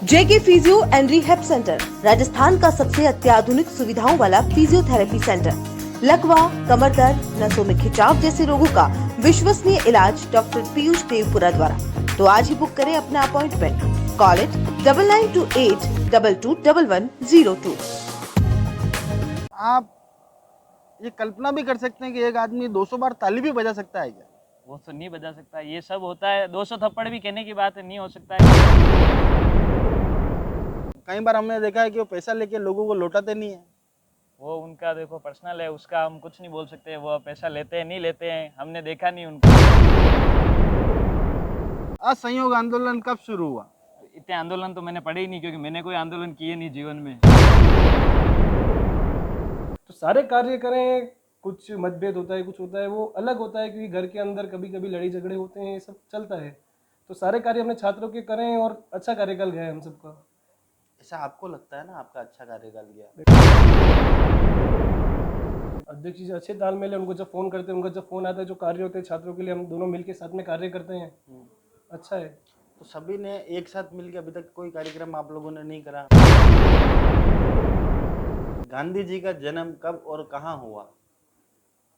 JK physio and rehab centre Rajasthan का सबसे अत्याधुनिक सुविधाओं वाला फिजियोथेरेपी सेंटर। लकवा, कमर दर्द, नसों में खिंचाव जैसे रोगों का विश्वसनीय इलाज डॉक्टर पीयूष देवपुरा द्वारा। तो आज ही बुक करें अपना अपॉइंटमेंट। Call it 9928221102। आप ये कल्पना भी कर सकते हैं कि एक आदमी 200 बार ताली भी बजा सकता है क्या? वो तो नहीं बजा सकता, ये सब होता है। 200 थप्पड़ भी कहने की बात है, नहीं हो सकता है। कई बार हमने देखा है कि वो पैसा लेके लोगों को लौटाते नहीं है। वो उनका देखो पर्सनल है, उसका हम कुछ नहीं बोल सकते। वो पैसा लेते हैं नहीं लेते हैं, हमने देखा नहीं उनको। असहयोग आंदोलन कब शुरू हुआ? इतने आंदोलन तो मैंने पढ़े ही नहीं, क्योंकि मैंने कोई आंदोलन किए नहीं जीवन में। तो सारे कार्य करें, कुछ मतभेद होता है, कुछ होता है, वो अलग होता है, क्योंकि घर के अंदर कभी कभी लड़ाई झगड़े होते हैं, ये सब चलता है। तो सारे कार्य अपने छात्रों के करें और अच्छा कार्यकाल गया है हम सबका। ऐसा आपको लगता है ना आपका अच्छा कार्यकाल गया? अध्यक्ष जी से अच्छे तालमेल है, उनको जब फोन करते हैं, उनका जब फोन आता है, जो कार्य होते हैं छात्रों के लिए, हम दोनों मिलकर साथ में कार्य करते हैं। अच्छा है। तो सभी ने एक साथ मिलकर अभी तक कोई कार्यक्रम आप लोगों ने नहीं करा। गांधी जी का जन्म कब और कहाँ हुआ?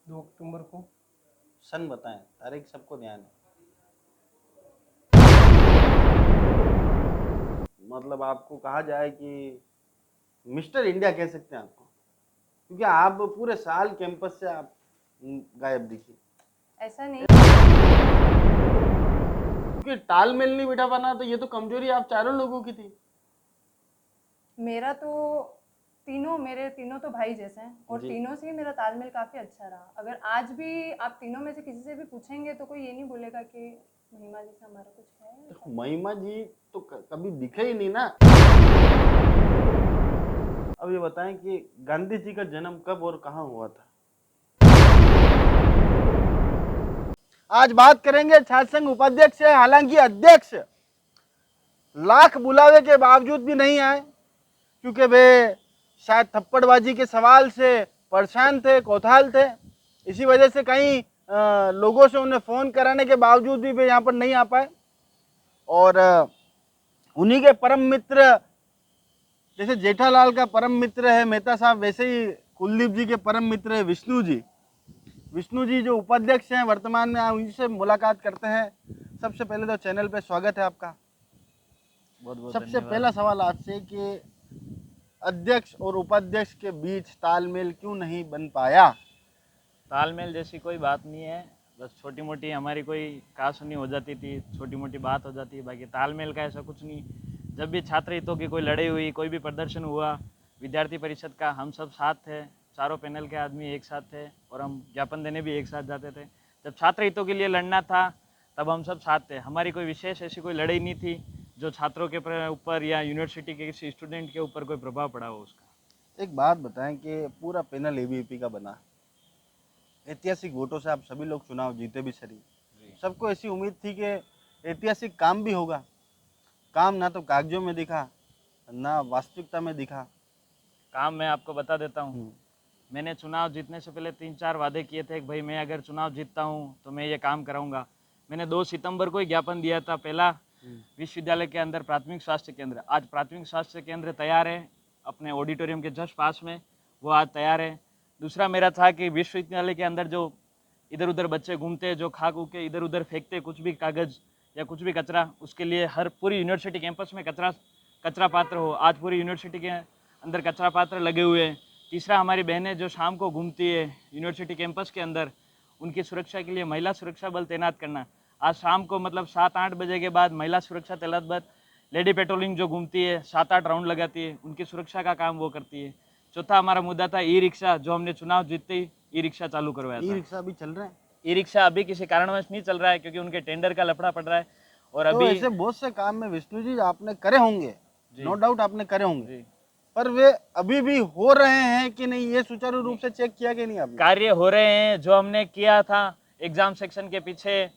2 अक्टूबर को। सन बताएं, तारीख सबको ध्यान है। मतलब आपको कहा जाए कि मिस्टर इंडिया कह सकते हैं आपको, क्योंकि आप पूरे साल कैंपस से आप गायब दिखी। ऐसा नहीं। क्योंकि तालमेल नहीं बिठा पाना, तो ये तो कमजोरी आप चारों लोगों की थी। मेरा तो मेरे तीनों तो भाई जैसे हैं और तीनों से ही मेरा तालमेल काफी अच्छा रहा। अगर आज भी आप तीनों में से किसी से भी पूछेंगे तो कोई ये नहीं बोलेगा कि महिमा जी से हमारा कुछ है। देखो महिमा जी तो कभी दिखे ही नहीं ना। अब ये बताएं कि गांधी जी का जन्म कब और कहाँ हुआ था? आज बात करेंगे छात्र संघ उपाध्यक्ष से। हालांकि अध्यक्ष लाख बुलावे के बावजूद भी नहीं आए, क्योंकि वे शायद थप्पड़बाजी के सवाल से परेशान थे, कोतवाल थे। इसी वजह से कई लोगों से उन्हें फोन कराने के बावजूद भी वे यहाँ पर नहीं आ पाए। और उन्हीं के परम मित्र, जैसे जेठालाल का परम मित्र है मेहता साहब, वैसे ही कुलदीप जी के परम मित्र है विष्णु जी। विष्णु जी जो उपाध्यक्ष हैं वर्तमान में, उनसे मुलाकात करते हैं। सबसे पहले तो चैनल पे स्वागत है आपका। बहुत बहुत सबसे धन्यवाद। पहला सवाल आपसे कि अध्यक्ष और उपाध्यक्ष के बीच तालमेल क्यों नहीं बन पाया? तालमेल जैसी कोई बात नहीं है, बस छोटी मोटी हमारी कोई कहासुनी हो जाती थी, छोटी मोटी बात हो जाती है। बाकी तालमेल का ऐसा कुछ नहीं। जब भी छात्र हितों की कोई लड़ाई हुई, कोई भी प्रदर्शन हुआ विद्यार्थी परिषद का, हम सब साथ थे। चारों पैनल के आदमी एक साथ थे और हम ज्ञापन देने भी एक साथ जाते थे। जब छात्र हितों के लिए लड़ना था तब हम सब साथ थे। हमारी कोई विशेष ऐसी कोई लड़ाई नहीं थी जो छात्रों के ऊपर या यूनिवर्सिटी के किसी स्टूडेंट के ऊपर कोई प्रभाव पड़ा हो उसका। एक बात बताएं कि पूरा पैनल एबीवीपी का बना, ऐतिहासिक वोटों से आप सभी लोग चुनाव जीते भी सही। सबको ऐसी उम्मीद थी कि ऐतिहासिक काम भी होगा। काम ना तो कागजों में दिखा, ना वास्तविकता में दिखा। काम मैं आपको बता देता हूँ। मैंने चुनाव जीतने से पहले 3-4 वादे किए थे कि भाई मैं अगर चुनाव जीतता हूँ तो मैं ये काम कराऊंगा। मैंने 2 सितंबर को ही ज्ञापन दिया था। पहला, विश्वविद्यालय के अंदर प्राथमिक स्वास्थ्य केंद्र, आज प्राथमिक स्वास्थ्य केंद्र तैयार है अपने ऑडिटोरियम के जस्ट पास में, वो आज तैयार है। दूसरा मेरा था कि विश्वविद्यालय के अंदर जो इधर उधर बच्चे घूमते, जो खा खू के इधर उधर फेंकते कुछ भी कागज़ या कुछ भी कचरा, उसके लिए हर पूरी यूनिवर्सिटी कैंपस में कचरा पात्र हो। आज पूरी यूनिवर्सिटी के अंदर कचरा पात्र लगे हुए हैं। तीसरा, हमारी बहनें जो शाम को घूमती है यूनिवर्सिटी कैंपस के अंदर, उनकी सुरक्षा के लिए महिला सुरक्षा बल तैनात करना। आज शाम को मतलब 7-8 बजे के बाद महिला सुरक्षा तैनात बल, लेडी पेट्रोलिंग जो घूमती है 7-8 राउंड लगाती है, उनकी सुरक्षा का काम वो करती है। चौथा हमारा मुद्दा था ई रिक्शा, जो हमने चुनाव जीतते ही ई रिक्शा चालू करवाया था। ई रिक्शा भी चल रहे हैं? ई रिक्शा अभी किसी कारणवश नहीं चल रहा है, क्योंकि उनके टेंडर का लफड़ा पड़ रहा है। और तो अभी ऐसे बहुत से काम में विष्णु जी आपने करे होंगे, नो डाउट आपने करे होंगे, जी, पर वे अभी भी हो रहे हैं कि नहीं, ये सुचारू रूप से चेक किया कि नहीं आपने? कार्य हो रहे हैं। जो हमने किया था एग्जाम सेक्शन के पीछे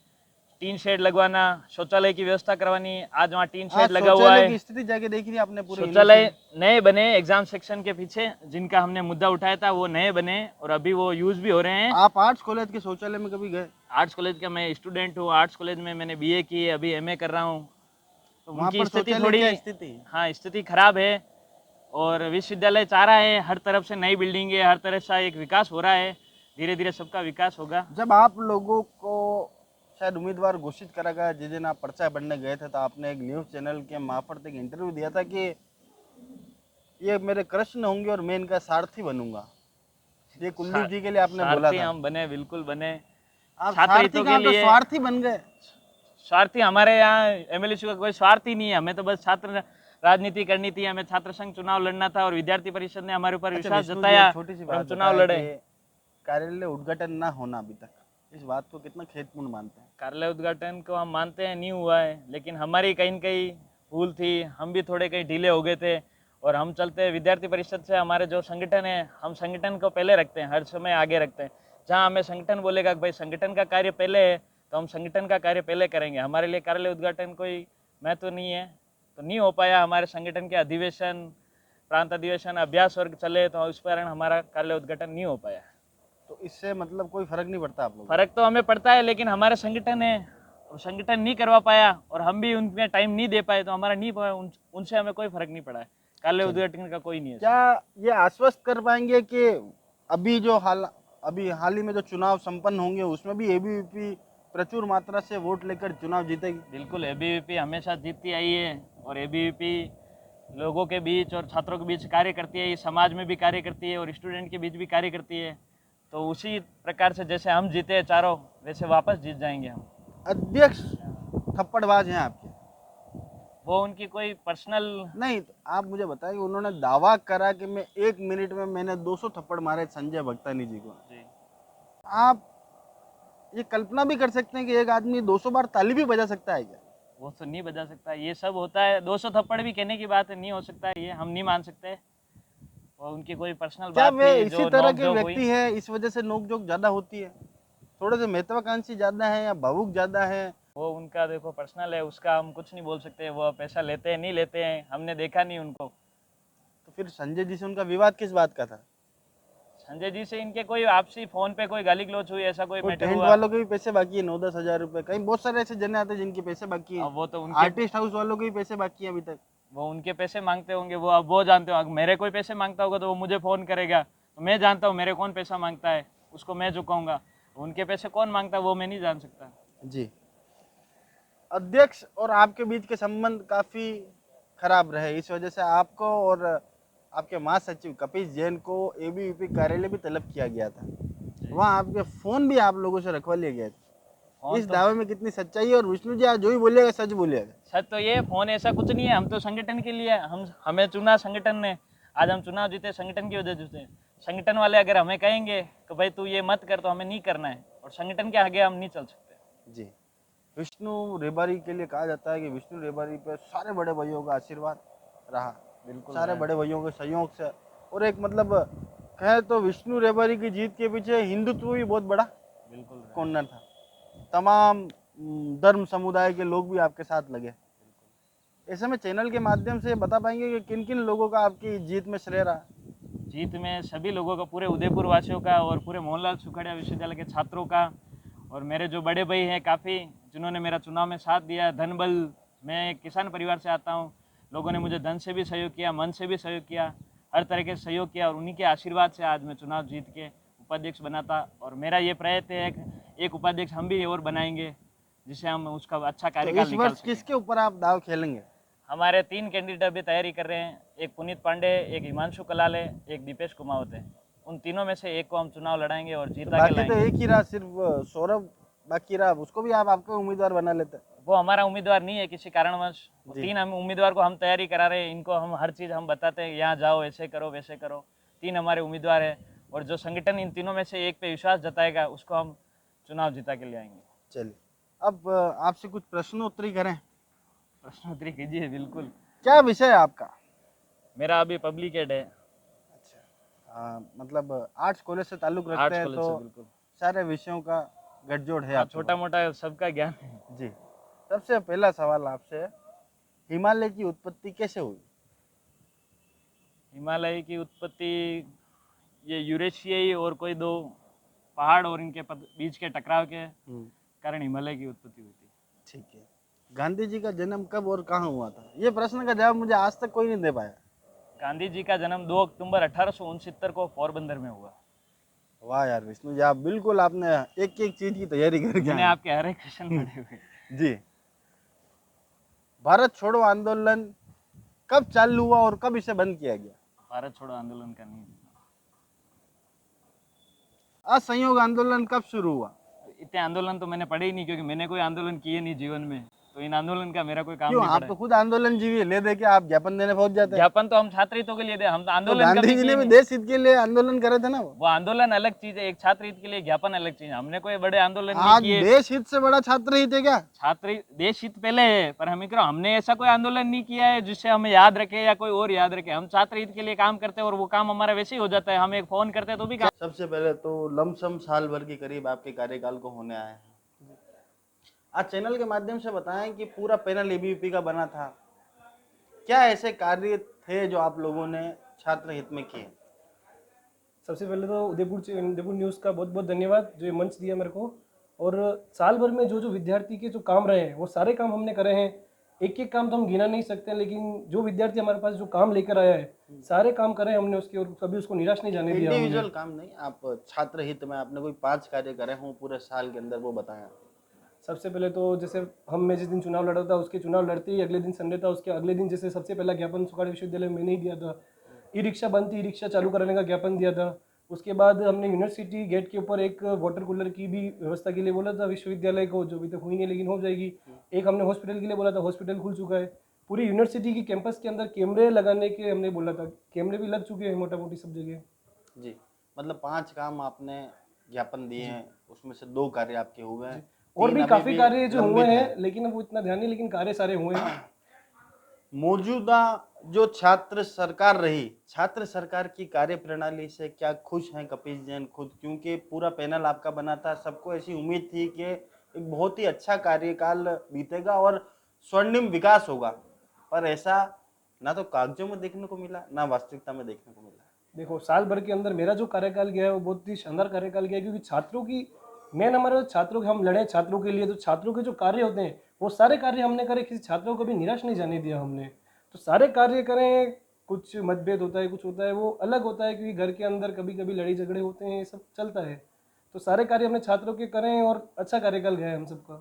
टीन शेड लगवाना, शौचालय की व्यवस्था करवानी, आज वहाँ टीन शेड लगा हुआ शौचालय है। की स्थिति जाके देखी थी आपने? पूरे शौचालय नए बने एग्जाम सेक्शन के पीछे, जिनका हमने मुद्दा उठाया था, वो नए बने और अभी वो यूज भी हो रहे हैं। आप आर्ट्स कॉलेज के शौचालय में कभी गए? आर्ट्स कॉलेज का मैं स्टूडेंट हूँ। आर्ट्स कॉलेज में मैंने बीए की है, अभी एमए कर रहा हूँ। तो वहाँ उनकी पर स्थिति शौचालय थोड़ी, क्या स्थिति? हाँ स्थिति खराब है। और विश्वविद्यालय चाह रहा है हर तरफ से नई बिल्डिंग है, हर तरफ से एक विकास हो रहा है, धीरे धीरे सबका विकास होगा। जब आप लोगों को शायद उम्मीदवार घोषित करा गया, जिस दिन आप पर्चा भरने गए थे, तो आपने एक न्यूज़ चैनल के मार्फत एक इंटरव्यू दिया था कि ये मेरे कृष्ण होंगे और मैं इनका सारथी बनूंगा। ये कुलदीप जी के लिए आपने बोला सारथी था। हम बने, बिल्कुल बने। आप छात्र सारथी हितों कहाँ, के तो लिए स्वार्थी बन गए। स्वार्थी हमारे यहाँ एमएलसी का कोई स्वार्थ ही नहीं है, हमें तो बस छात्र राजनीति करनी थी, हमें छात्र संघ चुनाव लड़ना था और विद्यार्थी परिषद ने हमारे ऊपर अच्छा विश्वास विष्णु जी, जताया एक छोटी सी और हम बात चुनाव बताएं लड़े। कि कार्यालय उद्घाटन ना होना अभी तक, इस बात को कितना खेदपूर्ण मानते हैं? कार्यालय उद्घाटन को हम मानते हैं नहीं हुआ है, लेकिन हमारी कहीं न कहीं भूल थी, हम भी थोड़े कहीं ढीले हो गए थे। और हम चलते विद्यार्थी परिषद से, हमारे जो संगठन है, हम संगठन को पहले रखते हैं, हर समय आगे रखते हैं। जहाँ हमें संगठन बोलेगा कि भाई संगठन का कार्य पहले है, तो हम संगठन का कार्य पहले करेंगे। हमारे लिए कार्यालय उद्घाटन कोई महत्व नहीं है, तो नहीं हो पाया। हमारे संगठन के अधिवेशन, प्रांत अधिवेशन, अभ्यास वर्ग चले, तो उस कारण हमारा कार्यालय उद्घाटन नहीं हो पाया। तो इससे मतलब कोई फर्क नहीं पड़ता आप लोगों को? फर्क तो हमें पड़ता है, लेकिन हमारे संगठन है, वो संगठन नहीं करवा पाया और हम भी उनमें टाइम नहीं दे पाए, तो हमारा नहीं उनसे हमें कोई फर्क नहीं पड़ा है। कार्यालय उद्घाटन का कोई नहीं है। क्या ये आश्वस्त कर पाएंगे कि अभी हाल ही में जो चुनाव संपन्न होंगे उसमें भी एबीवीपी प्रचुर मात्रा से वोट लेकर चुनाव जीतेगी? बिल्कुल, एबीवीपी हमेशा जीतती आई है और एबीवीपी लोगों के बीच और छात्रों के बीच कार्य करती है, ये समाज में भी कार्य करती है और स्टूडेंट के बीच भी कार्य करती है। तो उसी प्रकार से जैसे हम जीते हैं चारों, वैसे वापस जीत जाएंगे हम। अध्यक्ष थप्पड़बाज हैं आपके? वो उनकी कोई पर्सनल, नहीं, तो आप मुझे बताइए, उन्होंने दावा करा कि मैं 1 मिनट में मैंने 200 थप्पड़ मारे संजय भगतानी जी को। आप ये कल्पना भी कर सकते हैं कि एक आदमी 200 बार ताली भी बजा सकता है क्या? वो तो नहीं बजा सकता, ये सब होता है। 200 थप्पड़ भी कहने की बात है, नहीं हो सकता है, ये हम नहीं मान सकते। और उनकी कोई पर्सनल क्या बात वे थी इसी जो तरह के नोक-झोंक हुई। व्यक्ति है, इस वजह से नोकझोंक ज्यादा होती है? थोड़े से महत्वाकांक्षी ज्यादा है या भावुक ज्यादा है? वो उनका देखो पर्सनल है, उसका हम कुछ नहीं बोल सकते। वो पैसा लेते हैं नहीं लेते हैं, हमने देखा नहीं उनको। तो फिर संजय जी से उनका विवाद किस बात का था? संजय जी से इनके कोई आपसी फोन पे कोई गाली गलौज हुई, ऐसा कोई कोई मैटर टेंट हुआ। वालों के भी पैसे बाकी है, 9-10 हजार रुपए। कहीं बहुत सारे ऐसे जने आते हैं जिनके पैसे बाकी है। अब वो तो उनके, आर्टिस्ट हाउस वालों के भी पैसे बाकी है अभी तक। वो उनके पैसे मांगते होंगे, वो अब वो जानते हो। अगर मेरे कोई पैसे मांगता होगा तो वो मुझे फ़ोन करेगा, तो मैं जानता हूँ मेरे कौन पैसा मांगता है, उसको मैं चुकाऊंगा। उनके पैसे कौन मांगता है वो मैं नहीं जान सकता। जी, अध्यक्ष और आपके बीच के संबंध काफी खराब रहे, इस वजह से आपको और आपके महासचिव कपिश जैन को एबीवीपी कार्यालय भी तलब किया गया था। वहाँ आपके फोन भी आप लोगों से रखवा लिए गए थे। फोन इस तो, दावे में कितनी सच्चाई है? और विष्णु जी आज जो भी बोलिएगा सच बोलिएगा। सच तो ये फोन ऐसा कुछ नहीं है, हम तो संगठन के लिए, हम हमें चुना संगठन ने। आज हम चुनाव जीते संगठन की वजह से। संगठन वाले अगर हमें कहेंगे कि भाई तू ये मत कर, तो हमें नहीं करना है, और संगठन के आगे हम नहीं चल सकते। जी, विष्णु रेबारी के लिए कहा जाता है कि विष्णु रेबारी पे सारे बड़े भाइयों का आशीर्वाद रहा, बिल्कुल सारे रहा। बड़े भाइयों के सहयोग से। और एक मतलब कहे तो विष्णु रेबारी की जीत के पीछे हिंदुत्व भी बहुत बड़ा बिल्कुल रहा। कॉर्नर था। तमाम धर्म समुदाय के लोग भी आपके साथ लगे। ऐसे में चैनल के माध्यम से बता पाएंगे कि किन किन लोगों का आपकी जीत में श्रेय रहा? जीत में सभी लोगों का, पूरे उदयपुर वासियों का और पूरे मोहनलाल सुखड़िया विश्वविद्यालय के छात्रों का, और मेरे जो बड़े भाई हैं काफ़ी, जिन्होंने मेरा चुनाव में साथ दिया। धन बल, मैं एक किसान परिवार से आता हूँ, लोगों ने मुझे धन से भी सहयोग किया, मन से भी सहयोग किया, हर तरह के सहयोग किया, और उन्हीं के आशीर्वाद से आज मैं चुनाव जीत के उपाध्यक्ष बना था। और मेरा ये प्रयत्न है एक उपाध्यक्ष हम भी और बनाएंगे, जिससे हम उसका अच्छा तो कार्यकाल इस निकाल वर्ष सकें। किसके ऊपर आप दाव खेलेंगे? हमारे 3 कैंडिडेट अभी तैयारी कर रहे हैं, एक पुनीत पांडे, एक हिमांशु कलाल है, एक दीपेश कुमावत है। उन तीनों में से एक को हम चुनाव लड़ाएंगे और जीता के बाकी तो लाएंगे। एक ही रहा, सिर्फ सौरभ बाकी रहा, उसको भी आप आपका उम्मीदवार बना लेते। वो हमारा उम्मीदवार नहीं है किसी कारणवश। जी। 3 हम उम्मीदवार को हम तैयारी करा रहे हैं, इनको हम हर चीज़ हम बताते हैं, यहाँ जाओ, ऐसे करो, वैसे करो। 3 हमारे उम्मीदवार है, और जो संगठन इन तीनों में से एक पे विश्वास जताएगा, उसको हम चुनाव जीता के ले आएंगे। चलिए, अब आपसे कुछ प्रश्नोत्तरी करें। प्रश्नोत्तरी कीजिए। बिल्कुल। क्या विषय है आपका? मेरा अभी पब्लिक एड है। अच्छा, मतलब आर्ट्स कॉलेज से ताल्लुक रखते आर्ट्स हैं, कॉलेज तो से। बिल्कुल। सारे विषयों का गठजोड़ है हाँ, आपके छोटा मोटा सबका ज्ञान है। पास। जी, सबसे पहला सवाल आपसे, हिमालय की उत्पत्ति कैसे हुई? हिमालय की उत्पत्ति, ये यूरेशियाई और कोई 2 पहाड़ और इनके बीच के टकराव के कारण हिमालय की उत्पत्ति हुई थी। ठीक है, गांधी जी का जन्म कब और कहाँ हुआ था? ये प्रश्न का जवाब मुझे आज तक कोई नहीं दे पाया। गांधी जी का जन्म 2 अक्टूबर 1869 को पोरबंदर में हुआ। वाह यार विष्णु जी, आप बिल्कुल आपने एक एक चीज की तैयारी करके मैंने आए। आपके हर एक क्वेश्चन पढ़े हुए। जी। भारत छोड़ो आंदोलन कब चालू हुआ और कब इसे बंद किया गया? भारत छोड़ो आंदोलन का नहीं, असहयोग आंदोलन कब शुरू हुआ? इतने आंदोलन तो मैंने पढ़े ही नहीं, क्योंकि मैंने कोई आंदोलन किए नहीं जीवन में, तो इन आंदोलन का मेरा कोई काम क्यों, नहीं आप पड़ा तो है। खुद आंदोलन जीवी है, ले दे के आप ज्ञापन देने पहुंच जाते हैं। ज्ञापन तो हम छात्र हितों के लिए दे, हम तो तो आंदोलन गांधी कभी जी ने किए भी नहीं। देश हित के लिए आंदोलन करे थे ना वो आंदोलन अलग चीज है, एक छात्र हित के लिए ज्ञापन अलग चीज है। हमने कोई बड़े आंदोलन नहीं आज किए। देश हित से बड़ा छात्र हित है क्या? छात्र देश हित पहले है, पर हमें करो हमने ऐसा कोई आंदोलन नहीं किया है जिससे हमें याद रखे या कोई और याद रखे। हम छात्र हित के लिए काम करते हैं और वो काम हमारा वैसे ही हो जाता है। हम एक फोन करते हैं तो भी काम। सबसे पहले तो लमसम साल भर के करीब आपके कार्यकाल को होने आए हैं। आज चैनल के माध्यम से बताएं कि पूरा पैनल एबीवीपी का बना था, क्या ऐसे कार्य थे जो आप लोगों ने छात्र हित में किए? सबसे पहले तो उदयपुर न्यूज़ का बहुत बहुत धन्यवाद जो ये मंच दिया मेरे को। और साल भर में जो जो विद्यार्थी के जो काम रहे हैं वो सारे काम हमने करे हैं। एक एक काम तो हम गिना नहीं सकते, लेकिन जो विद्यार्थी हमारे पास जो काम लेकर आया है सारे काम करे हमने उसके, और कभी उसको निराश नहीं जाने दिया हमने। इंडिविजुअल काम नहीं, आप छात्र हित में आपने कोई 5 कार्य करे हों पूरे साल के अंदर, वो बताया। सबसे पहले तो जैसे मैं जिस दिन चुनाव लड़ा था उसके चुनाव लड़ते ही अगले दिन संडे था, उसके अगले दिन जैसे सबसे पहला ज्ञापन सुखाड़ विश्वविद्यालय में मैंने ही दिया था। ई रिक्शा बंद थी, ई रिक्शा चालू कराने का ज्ञापन दिया था। उसके बाद हमने यूनिवर्सिटी गेट के ऊपर एक वाटर कूलर की भी व्यवस्था के लिए बोला था विश्वविद्यालय को, जो अभी तक हुई नहीं लेकिन हो जाएगी। एक हमने हॉस्पिटल के लिए बोला था, हॉस्पिटल खुल चुका है। पूरी यूनिवर्सिटी की कैंपस के अंदर कैमरे लगाने के हमने बोला था, कैमरे भी लग चुके हैं मोटा मोटी सब जगह। जी, मतलब 5 काम आपने ज्ञापन दिए हैं, उसमें से 2 कार्य आपके हुए हैं। और 3 भी अभी काफी कार्य जो हुए लंबित हैं, लेकिन वो इतना ध्यान नहीं, लेकिन कार्य सारे हुए हैं। मौजूदा जो छात्र सरकार रही, छात्र सरकार की कार्य प्रणाली से क्या खुश हैं कपीश जैन खुद? क्योंकि पूरा पैनल आपका बना था, सबको ऐसी उम्मीद थी कि एक बहुत ही अच्छा कार्यकाल बीतेगा और स्वर्णिम विकास होगा, पर ऐसा ना तो कागजों में देखने को मिला, ना वास्तविकता में देखने को मिला। देखो, साल भर के अंदर मेरा जो कार्यकाल गया है वो बहुत ही शानदार कार्यकाल गया है, क्योंकि छात्रों की मेन हमारे छात्रों के, हम लड़े छात्रों के लिए, तो छात्रों के जो कार्य होते हैं वो सारे कार्य हमने करे, किसी छात्रों को भी निराश नहीं जाने दिया हमने। तो सारे कार्य करें, कुछ मतभेद होता है, कुछ होता है वो अलग होता है, क्योंकि घर के अंदर कभी कभी लड़ाई झगड़े होते हैं, ये सब चलता है। तो सारे कार्य हमने छात्रों के करें और अच्छा कार्यकाल गया है हम सबका।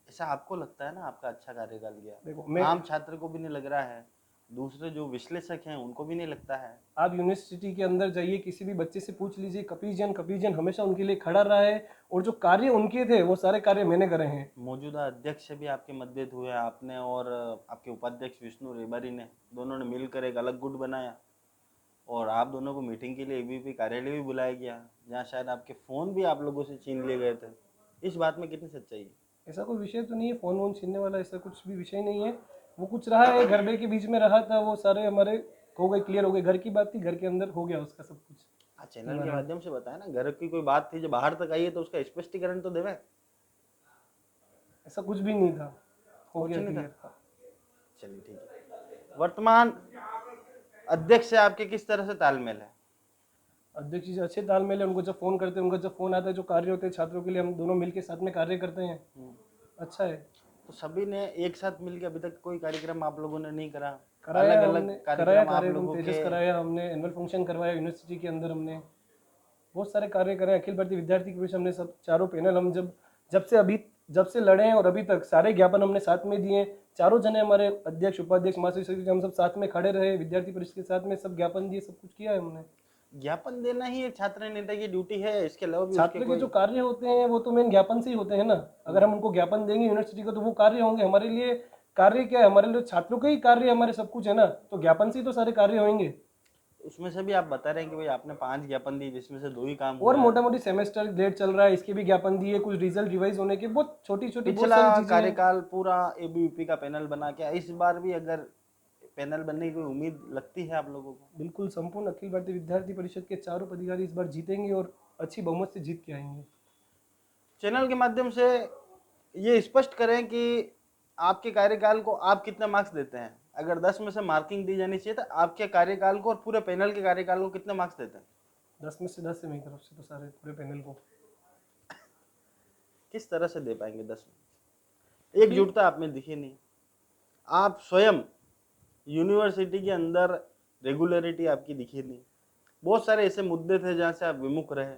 ऐसा आपको लगता है ना आपका अच्छा कार्यकाल गया? देखो, आम छात्र को भी नहीं लग रहा है, दूसरे जो विश्लेषक हैं उनको भी नहीं लगता है। आप यूनिवर्सिटी के अंदर जाइए, किसी भी बच्चे से पूछ लीजिए, कपीश जैन हमेशा उनके लिए खड़ा रहा है, और जो कार्य उनके थे वो सारे कार्य मैंने करे हैं। मौजूदा अध्यक्ष से भी आपके मतभेद हुए, आपने और आपके उपाध्यक्ष विष्णु रेबारी ने, दोनों ने मिलकर एक अलग गुट बनाया और आप दोनों को मीटिंग के लिए एबीवीपी कार्यालय भी बुलाया गया, जहाँ शायद आपके फ़ोन भी आप लोगों से छीन लिए गए थे। इस बात में कितनी सच्चाई है? ऐसा कोई विषय तो नहीं है, फोन वोन छीनने वाला ऐसा कुछ भी विषय नहीं है। वो कुछ रहा है, घर के बीच में रहा था, वो सारे हमारे हो गए, क्लियर हो गए। घर की बात थी, घर के अंदर हो गया उसका सब कुछ। आज चैनल के माध्यम से बताया ना, घर की कोई बात थी जो बाहर तक आई है तो उसका स्पष्टीकरण तो देवे। ऐसा कुछ भी नहीं था, हो कुछ गया नहीं था। क्लियर। चलिए ठीक है। वर्तमान अध्यक्ष से आपके किस तरह से तालमेल है? अध्यक्ष जी से अच्छे तालमेल है, उनको जब फोन करते हैं, उनका जब फोन आता है, जो कार्य होते हैं छात्रों के लिए, हम दोनों मिलकर साथ में कार्य करते हैं, अच्छा है। तो सभी ने एक साथ मिलकर अभी तक कोई कार्यक्रम आप लोगों ने नहीं करा? कराया अलग हमने, अलग कराया कार्यक्रम आप कार्यक्रम लोगों तेजस के? कराया हमने, एनुअल फंक्शन करवाया यूनिवर्सिटी के अंदर, हमने बहुत सारे कार्य करे। अखिल भारतीय विद्यार्थी परिषद हमने सब चारों पैनल, हम जब से लड़े हैं और अभी तक सारे ज्ञापन हमने साथ में दिए। चारों जने हमारे अध्यक्ष, उपाध्यक्ष, महासचिव, हम सब साथ में खड़े रहे, विद्यार्थी परिषद के साथ में सब ज्ञापन दिए, सब कुछ किया है हमने। ज्ञापन देना ही एक छात्र नेता की ड्यूटी है, इसके अलावा भी छात्र के जो कार्य होते हैं वो तो मेन ज्ञापन से ही होते हैं ना। अगर हम उनको ज्ञापन देंगे यूनिवर्सिटी को तो वो कार्य होंगे। हमारे लिए कार्य क्या है? हमारे लिए छात्रों के ही कार्य हमारे सब कुछ है ना, तो ज्ञापन से ही तो सारे कार्य होंगे। उसमें से भी आप बता रहे हैं कि भाई आपने 5 ज्ञापन दी जिसमें से 2 ही काम और हुआ है। मोटा मोटी सेमेस्टर ग्रेड चल रहा है, इसके भी ज्ञापन दिए, कुछ रिजल्ट रिवाइज होने के, बहुत छोटी छोटी बहुत पिछला सारी चीजें हैं। कार्यकाल पूरा एबीवीपी का पैनल बना के, इस बार भी अगर पैनल बनने की कोई उम्मीद लगती है आप लोगों को? बिल्कुल, संपूर्ण अखिल भारतीय विद्यार्थी परिषद के चारों पदाधिकारी इस बार जीतेंगे और अच्छी बहुमत से जीत के आएंगे। चैनल के माध्यम से ये स्पष्ट करें कि आपके कार्यकाल को आप कितने मार्क्स देते हैं? अगर 10 में से मार्किंग दी जानी चाहिए तो आपके कार्यकाल को और पूरे पैनल के कार्यकाल को कितने मार्क्स देते हैं? 10 में से 10 है मेरी तरफ से, तो सारे पूरे पैनल को। किस तरह से दे पाएंगे 10 में? एकजुटता आप में दिखी नहीं। आप स्वयं यूनिवर्सिटी के अंदर रेगुलरिटी आपकी दिखी नहीं। बहुत सारे ऐसे मुद्दे थे जहाँ से आप विमुख रहे।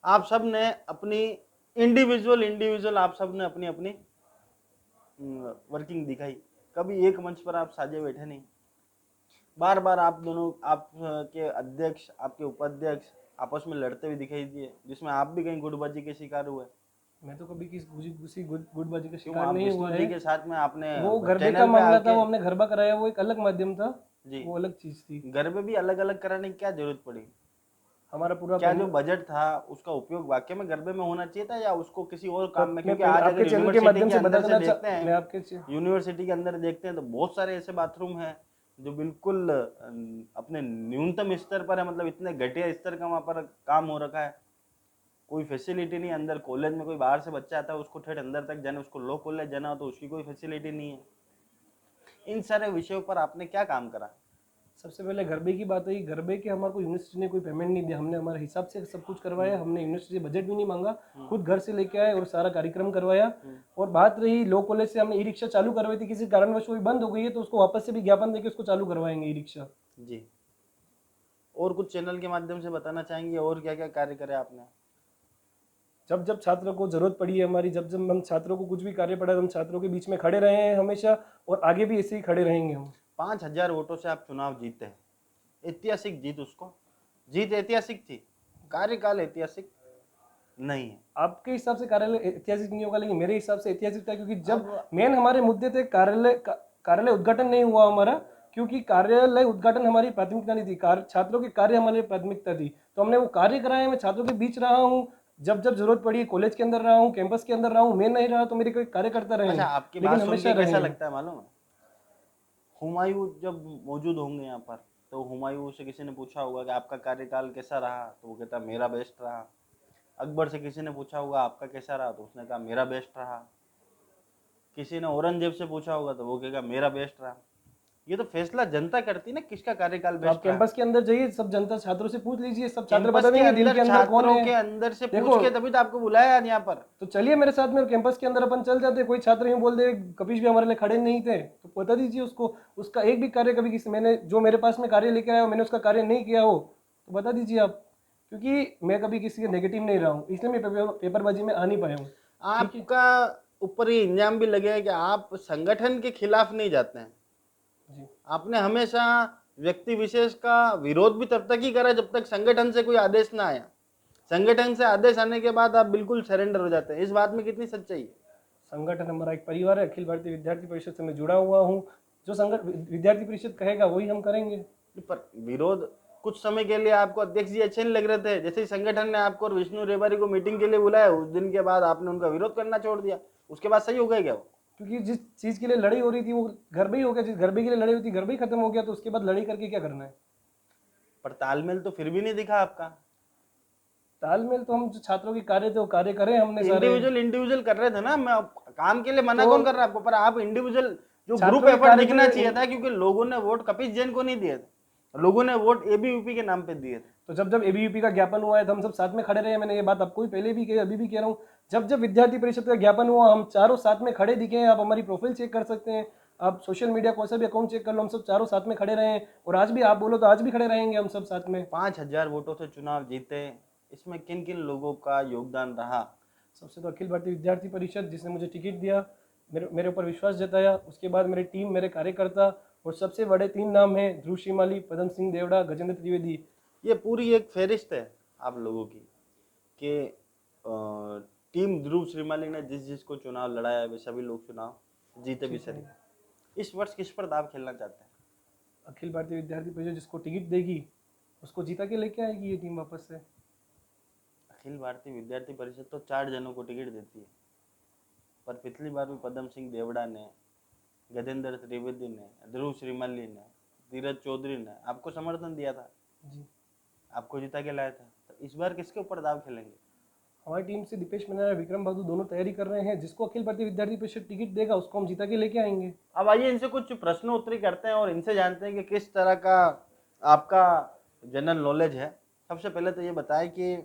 आप सब ने अपनी इंडिविजुअल आप सब ने अपनी अपनी वर्किंग दिखाई। कभी एक मंच पर आप साझे बैठे नहीं। बार बार आप दोनों, आप के अध्यक्ष, आपके उपाध्यक्ष आपस में लड़ते हुए दिखाई दिए, जिसमें आप भी कहीं गुटबाजी के शिकार हुए। मैं तो कभी किसी गुटबाजी का क्यों? शिकार आप नहीं हुआ विष्णु जी है। के साथ में आपने वो गरबे चैनल का पे मामला था, आके- वो हमने गरबा कराया, वो एक अलग माध्यम था, जी, वो अलग चीज थी। गरबे भी अलग अलग कराने की क्या जरूरत पड़ी? हमारा पूरा क्या जो बजट था उसका उपयोग वाकई में गरबे में होना चाहिए था या उसको किसी और काम में? मैं क्योंकि पहले आज आपके अगर चैनल के यूनिवर्सिटी माध्यम के से बता अंदर से देना देखते मैं हैं, आपके यूनिवर्सिटी के अंदर देखते हैं तो बहुत सारे ऐसे बाथरूम हैं जो बिल्कुल अपने न्यूनतम स्तर पर है। मतलब इतने घटिया स्तर का वहाँ पर काम हो रखा है। कोई फैसिलिटी नहीं। अंदर कॉलेज में कोई बाहर से बच्चा आता है, उसको ठेठ अंदर तक जाना, उसको लॉ कॉलेज जाना हो तो उसकी कोई फैसिलिटी नहीं है। इन सारे विषयों पर आपने क्या काम करा? सबसे पहले गरबे की बात है। गरबे के हमारे को यूनिवर्सिटी ने कोई पेमेंट नहीं दिया, हमने हमारे हिसाब से सब कुछ करवाया। हमने यूनिवर्सिटी से बजट भी नहीं मांगा, खुद घर से लेके आए और सारा कार्यक्रम करवाया। और बात रही लॉ कॉलेज से, हमने ई रिक्शा चालू करवाई थी, किसी कारणवश वो बंद हो गई है तो उसको वापस से भी ज्ञापन देके उसको चालू करवाएंगे ई रिक्शा। जी, और कुछ चैनल के माध्यम से बताना चाहेंगे और क्या क्या कार्य करे आपने? जब जब छात्रों को जरूरत पड़ी है हमारी, जब जब हम छात्रों को कुछ भी कार्य पड़ा, हम छात्रों के बीच में खड़े रहे हैं हमेशा, और आगे भी ऐसे ही खड़े रहेंगे हम। 5000 वोटों से आप चुनाव जीते हैं। ऐतिहासिक जीत, उसको जीत ऐतिहासिक थी, कार्यकाल ऐतिहासिक नहीं है। आपके हिसाब से कार्यालय ऐतिहासिक नहीं होगा, लेकिन मेरे हिसाब से ऐतिहासिक था, क्योंकि जब मेन हमारे मुद्दे थे कार्यालय उद्घाटन नहीं हुआ हमारा, क्योंकि कार्यालय उद्घाटन हमारी प्राथमिकता नहीं थी, छात्रों के कार्य हमारी प्राथमिकता थी। तो हमने वो कार्य कराए। मैं छात्रों के बीच रहा हूँ, जब जब जरूरत पड़ी कॉलेज के अंदर रहा हूँ, कैंपस के अंदर रहा हूँ। मैं नहीं रहा तो मेरे कोई कार्य करता रहे, अच्छा, आपकी लेकिन बात सुन हमेशा के कैसा रहे। लगता है मालूम है? हुमायूं जब मौजूद होंगे यहाँ पर तो हुमायूं से किसी ने पूछा होगा कि आपका कार्यकाल कैसा रहा, तो वो कहता मेरा बेस्ट रहा। अकबर से किसी ने पूछा होगा आपका कैसा रहा, तो उसने कहा मेरा बेस्ट रहा। किसी ने औरंगजेब से पूछा होगा तो वो कहेगा मेरा बेस्ट रहा। ये तो फैसला जनता करती है ना किसका कार्यकाल तो आप बेस्ट रहा। कैंपस के अंदर जाइए, सब जनता छात्रों से पूछ लीजिए, सब छात्र कैंपस बता के देंगे दिल अंदर के अंदर कौन छात्रों के है। अंदर से देखो, पूछ के तभी तो आपको बुलाया आज यहाँ पर। तो चलिए मेरे साथ में, और कैंपस के अंदर अपन चल जाते। कोई छात्र यूँ बोल दे कपीश भी हमारे लिए खड़े नहीं थे, तो बता दीजिए उसको, उसका एक भी कार्य कभी किसी मैंने जो मेरे पास में कार्य लेके आया हो, मैंने उसका कार्य नहीं किया हो तो बता दीजिए आप। क्योंकि मैं कभी किसी के नेगेटिव नहीं रहा हूँ, इसलिए मैं पेपरबाजी में आ नहीं पाया हूँ। आपका ऊपर ये इंजाम भी लगे है कि आप संगठन के खिलाफ नहीं जाते हैं। जी, आपने हमेशा व्यक्ति विशेष का विरोध भी तब तक ही करा जब तक संगठन से कोई आदेश ना आया। संगठन से आदेश आने के बाद आप बिल्कुल सरेंडर हो जाते हैं। इस बात में कितनी सच्चाई है? संगठन हमारा एक परिवार है। अखिल भारतीय विद्यार्थी परिषद से मैं जुड़ा हुआ हूँ। जो विद्यार्थी परिषद कहेगा वही हम करेंगे। पर विरोध कुछ समय के लिए आपको अध्यक्ष जी अच्छे नहीं लग रहे थे, जैसे ही संगठन ने आपको और विष्णु रेबारी को मीटिंग के लिए बुलाया, उस दिन के बाद आपने उनका विरोध करना छोड़ दिया। उसके बाद सही हो गया क्या वो? क्योंकि जिस चीज के लिए लड़ाई हो रही थी वो घर में ही हो गया, जिस गरबे के लिए लड़ाई हुई थी गरबे ही खत्म हो गया, तो उसके बाद लड़ाई करके क्या करना है। पर तालमेल तो फिर भी नहीं दिखा आपका। तालमेल तो हम जो छात्रों के कार्य थे वो कार्य करे हमने सारे। इंडिविजुअल कर रहे थे ना। मैं काम के लिए मना तो कौन कर रहा है आपको? पर आप इंडिविजुअल जो छात्रों ग्रुप के एफर्ट कार्य दिखना के- चाहिए था, क्योंकि लोगों ने वोट कपिश जैन को नहीं दिए थे, लोगों ने वोट एबीवीपी के नाम पे दिए थे। तो जब जब एबीवीपी का ज्ञापन हुआ है तो हम सब साथ में खड़े रहे। मैंने ये बात आपको भी पहले भी कही, अभी भी कह रहा हूँ। जब जब विद्यार्थी परिषद का ज्ञापन हुआ हम चारों साथ में खड़े दिखे हैं। आप हमारी प्रोफाइल चेक कर सकते हैं, आप सोशल मीडिया कोई सा भी अकाउंट चेक कर लो, हम सब चारों साथ में खड़े रहे हैं। और आज भी आप बोलो तो आज भी खड़े रहेंगे हम सब साथ में। 5000 वोटों से चुनाव जीते, इसमें किन किन लोगों का योगदान रहा? सबसे तो अखिल भारतीय विद्यार्थी परिषद, जिसने मुझे टिकट दिया, मेरे ऊपर विश्वास जताया। उसके बाद मेरी टीम, मेरे कार्यकर्ता, और सबसे बड़े 3 नाम हैं ध्रुव श्रीमाली, पदम सिंह देवड़ा, गजेंद्र त्रिवेदी। ये पूरी एक फहरिस्त है आप लोगों की कि टीम ध्रुव श्रीमाली ने जिस जिसको चुनाव लड़ाया है वे सभी लोग चुनाव जीते भी सही। इस वर्ष किस पर दाव खेलना चाहते हैं? अखिल भारतीय विद्यार्थी परिषद जिसको टिकट देगी उसको जीता के लेके आएगी ये टीम वापस से। अखिल भारतीय विद्यार्थी परिषद तो 4 जनों को टिकट देती है, पर पिछली बार भी पदम सिंह देवड़ा ने, गजेंद्र त्रिवेदी ने, ध्रुव श्रीमाली ने, धीरज चौधरी ने आपको समर्थन दिया था, जी, आपको जिता के लाया था। तो इस बार किसके ऊपर दाव खेलेंगे? हमारी टीम से दीपेश मीना, विक्रम बहादुर दोनों तैयारी कर रहे हैं। जिसको अखिल भारतीय विद्यार्थी परिषद टिकट देगा उसको हम जीता के लेके आएंगे। अब आइए इनसे कुछ प्रश्नोत्तरी करते हैं और इनसे जानते हैं कि किस तरह का आपका जनरल नॉलेज है। सबसे पहले तो ये बताएं कि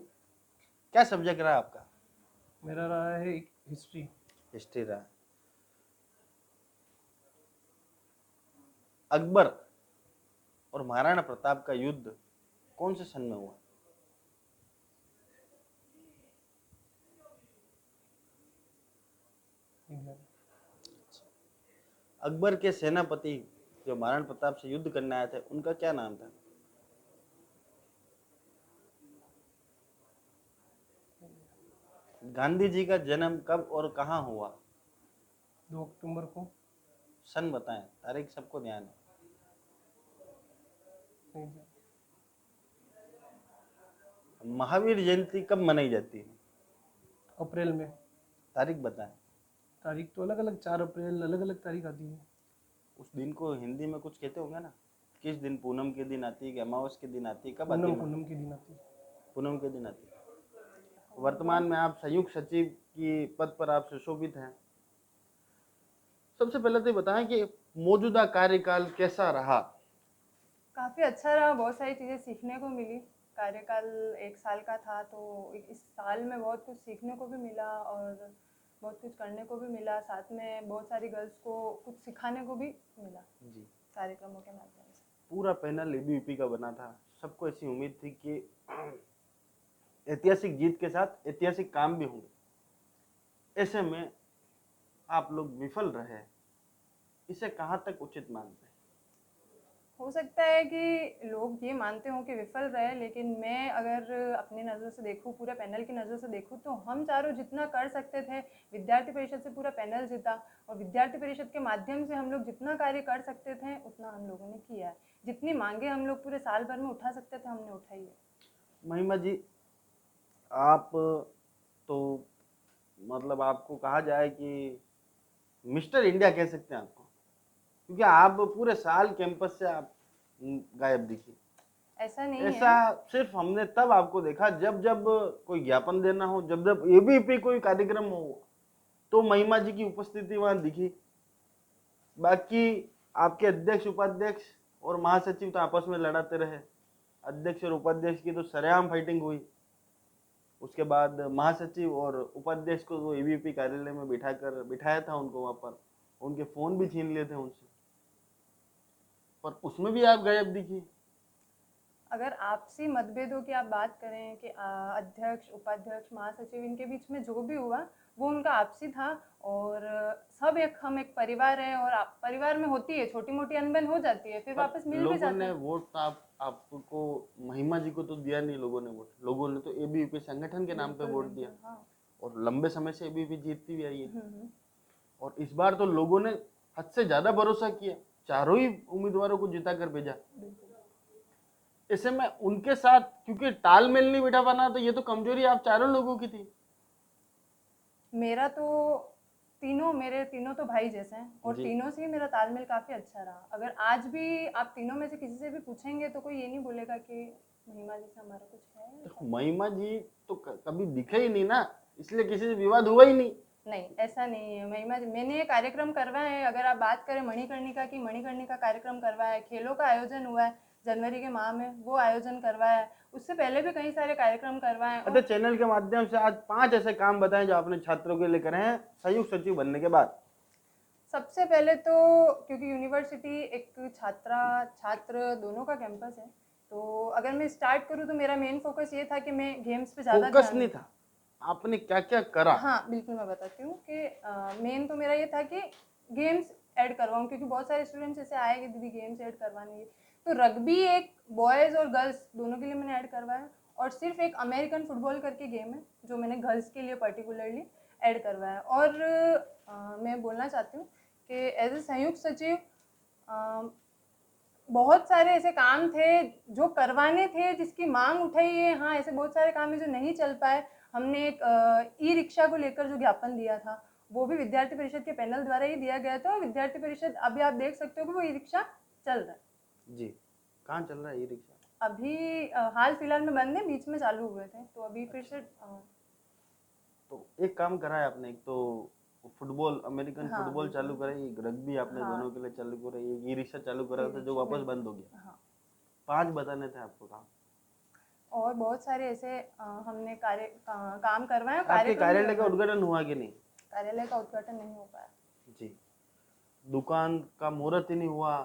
क्या सब्जेक्ट रहा आपका? मेरा रहा है हिस्ट्री। हिस्ट्री रहा। अकबर और महाराणा प्रताप का युद्ध कौन से सन में हुआ? अकबर के सेनापति जो महाराणा प्रताप से युद्ध करने आए थे उनका क्या नाम था? गांधी जी का जन्म कब और कहाँ हुआ? 2 अक्टूबर को। सन बताएं, तारीख सबको ध्यान है। नहीं सर। महावीर जयंती कब मनाई जाती है? अप्रैल में। तारीख बताएं। तारीख तो अलग अलग, 4 अप्रैल अलग अलग तारीख आती है। उस दिन को हिंदी में कुछ कहते होंगे ना, किस दिन? पूनम के दिन आती है कि अमावस के दिन आती है? कब आती है? पूनम के दिन आती है। पूनम के दिन आती है। वर्तमान में आप संयुक्त सचिव की पद पर आप सुशोभित हैं। सबसे पहले तो ये बताएं कि मौजूदा कार्यकाल कैसा रहा? काफ़ी अच्छा रहा, बहुत सारी चीज़ें सीखने को मिली। कार्यकाल 1 साल का था तो इस साल में बहुत कुछ सीखने को भी मिला और बहुत कुछ करने को भी मिला। साथ में बहुत सारी गर्ल्स को कुछ सिखाने को भी मिला जी। कार्यक्रमों के माध्यम से। पूरा पैनल एबीवीपी का बना था। सबको ऐसी उम्मीद थी कि ऐतिहासिक जीत के साथ ऐतिहासिक काम भी होंगे। ऐसे में आप लोग विफल रहे, इसे कहाँ तक उचित मानते हैं? हो सकता है कि लोग ये मानते हों कि विफल रहे, लेकिन मैं अगर अपनी नज़र से देखूं, पूरे पैनल की नज़र से देखूं, तो हम चारों जितना कर सकते थे, विद्यार्थी परिषद से पूरा पैनल जीता और विद्यार्थी परिषद के माध्यम से हम लोग जितना कार्य कर सकते थे उतना हम लोगों ने किया है। जितनी मांगे हम लोग पूरे साल भर में उठा सकते थे हमने उठाई है। महिमा जी, आप तो मतलब आपको कहा जाए कि मिस्टर इंडिया कह सकते हैं आपको, क्योंकि आप पूरे साल कैंपस से आप गायब दिखी। ऐसा नहीं ऐसा है। सिर्फ हमने तब आपको देखा जब जब कोई ज्ञापन देना हो, जब जब एबीवीपी कोई कार्यक्रम हो, तो महिमा जी की उपस्थिति वहां दिखी। बाकी आपके अध्यक्ष, उपाध्यक्ष और महासचिव तो आपस में लड़ाते रहे। अध्यक्ष और उपाध्यक्ष की तो सरेआम फाइटिंग हुई। उसके बाद महासचिव और उपाध्यक्ष को वो एबीवीपी कार्यालय में बिठाया था उनको वहां पर, उनके फोन भी छीन लिए थे उनसे, पर उसमें भी आप गायब दिखी। अगर आपसी मतभेदों की आप बात करें कि अध्यक्ष, उपाध्यक्ष, महासचिव, इनके बीच में जो भी हुआ वो उनका आपसी था और सब हम एक परिवार हैं और परिवार में होती है छोटी मोटी अनबन हो जाती है, फिर वापस मिल भी लोगों जाते ने हैं। वोट तो आपको महिमा जी को तो दिया नहीं लोगों ने वोट। लोगों ने तो एबीवीपी संगठन के नाम पे वोट दिया हाँ। और लंबे समय से एबीवीपी जीतती भी आई है। हम्म। और इस बार तो लोगों ने हद से ज्यादा भरोसा किया, चारों ही उम्मीदवारों को जिता कर भेजा। ऐसे में उनके साथ क्योंकि तालमेल नहीं बिठा पाना, तो ये तो कमजोरी आप चारों लोगों की थी। मेरे तीनों तो भाई जैसे हैं और जी। तीनों से ही मेरा तालमेल काफी अच्छा रहा। अगर आज भी आप तीनों में से किसी से भी पूछेंगे तो कोई ये नहीं बोलेगा कि महिमा जी से हमारा कुछ है। देखो, महिमा जी तो कभी दिखे ही नहीं ना, इसलिए किसी से विवाद हुआ ही नहीं। नहीं, ऐसा नहीं है। महिमा जी, मैंने ये कार्यक्रम करवाए हैं। अगर आप बात करें मणिकर्णिका की, मणिकर्णिका कार्यक्रम करवाया है, खेलों का आयोजन हुआ है जनवरी के माह में, वो आयोजन करवाया है। उससे पहले भी कई सारे कार्यक्रम करवाए हैं। अच्छा, चैनल के माध्यम से आज 5 ऐसे काम बताएं जो आपने छात्रों के लिए करे हैं संयुक्त सचिव बनने के बाद। सबसे पहले तो क्योंकि यूनिवर्सिटी एक छात्र दोनों का कैंपस है, तो अगर मैं स्टार्ट करूँ तो मेरा मेन फोकस ये था कि मैं गेम्स पे ज़्यादा फोकस नहीं था, आपने क्या क्या करा? हाँ बिल्कुल, मैं बताती हूँ कि मेन तो मेरा ये था कि गेम्स ऐड करवाऊँ, क्योंकि बहुत सारे स्टूडेंट्स ऐसे आए कि दीदी गेम्स ऐड करवानी है। तो रग्बी एक बॉयज़ और गर्ल्स दोनों के लिए मैंने ऐड करवाया और सिर्फ एक अमेरिकन फुटबॉल करके गेम है जो मैंने गर्ल्स के लिए पर्टिकुलरली ऐड करवाया। और मैं बोलना चाहती हूँ कि एज ए संयुक्त सचिव बहुत सारे ऐसे काम थे जो करवाने थे, जिसकी मांग उठाई है। हाँ, ऐसे बहुत सारे काम है जो नहीं चल पाए। हमने एक ई रिक्शा को लेकर जो ज्ञापन दिया था वो भी विद्यार्थी परिषद के पैनल द्वारा ही दिया गया था और विद्यार्थी परिषद अभी आप देख सकते हो कि वो ई रिक्शा चल रहा है। जी, कहाँ चल रहा है ई रिक्शा? अभी हाल फिलहाल में बंद है, बीच में चालू हुए थे, तो अभी फिर से तो एक काम करा है आपने, एक तो फुटबॉल, अमेरिकन हाँ, फुटबॉल चालू कराई, एक रग्बी आपने हाँ, दोनों के लिए चालू कराई, एक ई रिक्शा चालू करा था जो वापस बंद हो गया। हाँ। 5 बताने थे आपको काम। और बहुत सारे ऐसे हमने काम करवाए। आपके कार्यालय का उद्घाटन हुआ कि नहीं? कार्यालय का उद्घाटन नहीं हो पाया। जी, दुकान का मुहूर्त ही नहीं हुआ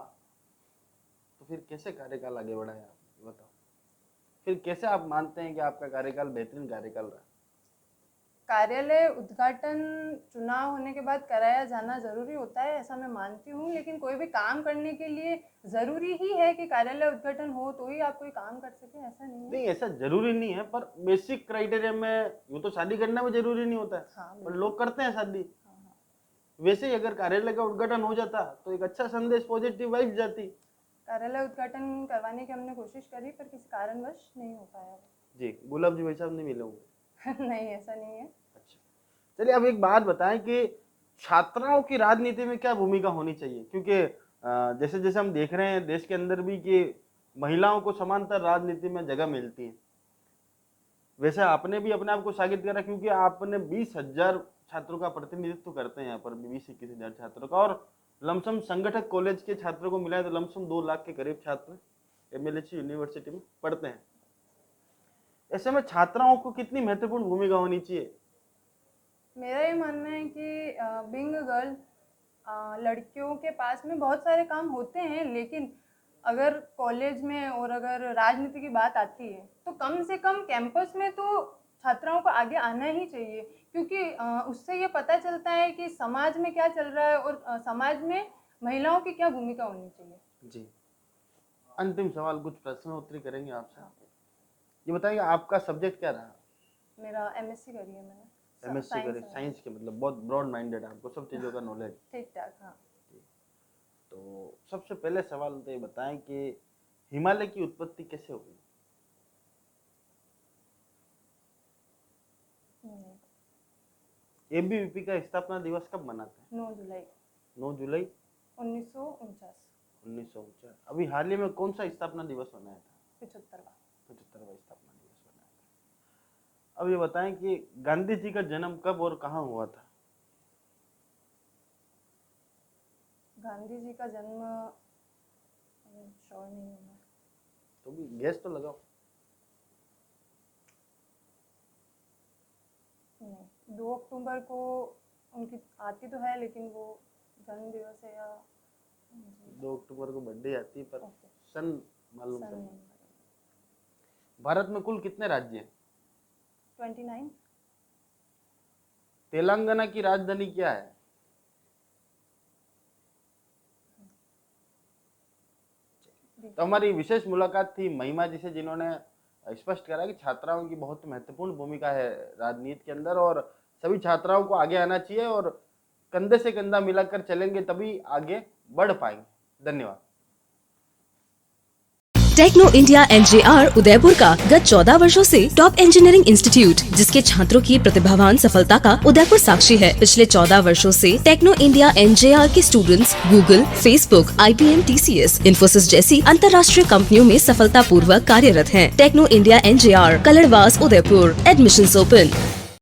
तो फिर कैसे कार्यकाल आगे बढ़ाया आप बताओ? फिर कैसे आप मानते हैं कि आपका कार्यकाल बेहतरीन कार्यकाल रहा? कार्यालय उद्घाटन चुनाव होने के बाद कराया जाना जरूरी होता है, ऐसा मैं मानती हूँ, लेकिन कोई भी काम करने के लिए जरूरी ही है कि कार्यालय उद्घाटन हो तो ही आप कोई काम कर सके, ऐसा नहीं है। नहीं, ऐसा जरूरी नहीं है, पर बेसिक क्राइटेरिया में यूँ तो शादी करना भी जरूरी नहीं होता है, हाँ, पर लोग करते हैं शादी। हाँ, हाँ। वैसे ही अगर कार्यालय का उद्घाटन हो जाता तो एक अच्छा संदेश, पॉजिटिव वाइब जाती। कार्यालय उद्घाटन करवाने की हमने कोशिश करी पर किसी कारणवश नहीं हो पाया। जी, गुलाब जी भाई साहब नहीं मिले होंगे? नहीं, ऐसा नहीं है। अच्छा, चलिए अब एक बात बताएं कि छात्राओं की राजनीति में क्या भूमिका होनी चाहिए, क्योंकि जैसे जैसे हम देख रहे हैं देश के अंदर भी कि महिलाओं को समांतर राजनीति में जगह मिलती है। वैसे आपने भी अपने आप को साबित करा, क्योंकि आपने 20,000 छात्रों का प्रतिनिधित्व करते हैं यहाँ पर, 20-21,000 छात्रों का, और लमसम संगठक कॉलेज के छात्रों को मिलाए तो लमसम 2 लाख के करीब छात्र MLHE यूनिवर्सिटी में पढ़ते हैं। ऐसे में छात्राओं को कितनी महत्वपूर्ण भूमिका होनी चाहिए? मेरा ये मानना है कि बीइंग अ गर्ल लड़कियों के पास में बहुत सारे काम होते हैं, लेकिन अगर कॉलेज में और अगर राजनीति की बात आती है तो कम से कम कैंपस में तो छात्राओं को आगे आना ही चाहिए, क्योंकि उससे ये पता चलता है कि समाज में क्या चल रहा है और समाज में महिलाओं की क्या भूमिका होनी चाहिए। जी, अंतिम सवाल, कुछ प्रश्नोत्तरी करेंगे आपसे। ये बताइए आपका सब्जेक्ट क्या रहा? मेरा MSc करी है मैंने। MSc करे, साइंस के, मतलब बहुत ब्रॉड माइंडेड है, आपको सब चीज़ों का नॉलेज। ठीक ठाक, हाँ। तो सबसे पहले सवाल तो ये बताएं कि हिमालय की उत्पत्ति कैसे हुई? ABVP का स्थापना दिवस कब मनाते हैं? 9 जुलाई 9 जुलाई 1949। 1949। अभी हाल ही में कौन सा स्थापना दिवस मनाया था? 75वां स्थापना दिवस मनाया था। अब ये बताएं कि गांधी जी का जन्म कब और कहाँ हुआ था? गांधी जी का जन्म श्योर नहीं हूँ मैं। तो भी गैस तो लगाओ। नहीं, 2 अक्टूबर को उनकी आती तो है, लेकिन वो जन्म दिवस है या 2 अक्टूबर को बर्थडे आती है, पर ओके, सन मालूम सन करना। नहीं। भारत में कुल कितने राज्य हैं? 29। तेलंगाना की राजधानी क्या है? तो हमारी विशेष मुलाकात थी महिमा जी से, जिन्होंने स्पष्ट करा कि छात्राओं की बहुत महत्वपूर्ण भूमिका है राजनीति के अंदर, और सभी छात्राओं को आगे आना चाहिए, और कंधे से कंधा मिलाकर चलेंगे तभी आगे बढ़ पाएंगे। धन्यवाद। टेक्नो इंडिया NJR उदयपुर का गत 14 वर्षों से टॉप इंजीनियरिंग इंस्टीट्यूट, जिसके छात्रों की प्रतिभावान सफलता का उदयपुर साक्षी है। पिछले 14 वर्षों से टेक्नो इंडिया NJR के students Google, Facebook, IBM, TCS, Infosys जैसी अंतर्राष्ट्रीय कंपनियों में सफलता पूर्वक कार्यरत हैं। Techno India NJR, Kaladwas, Udaipur. Admissions open.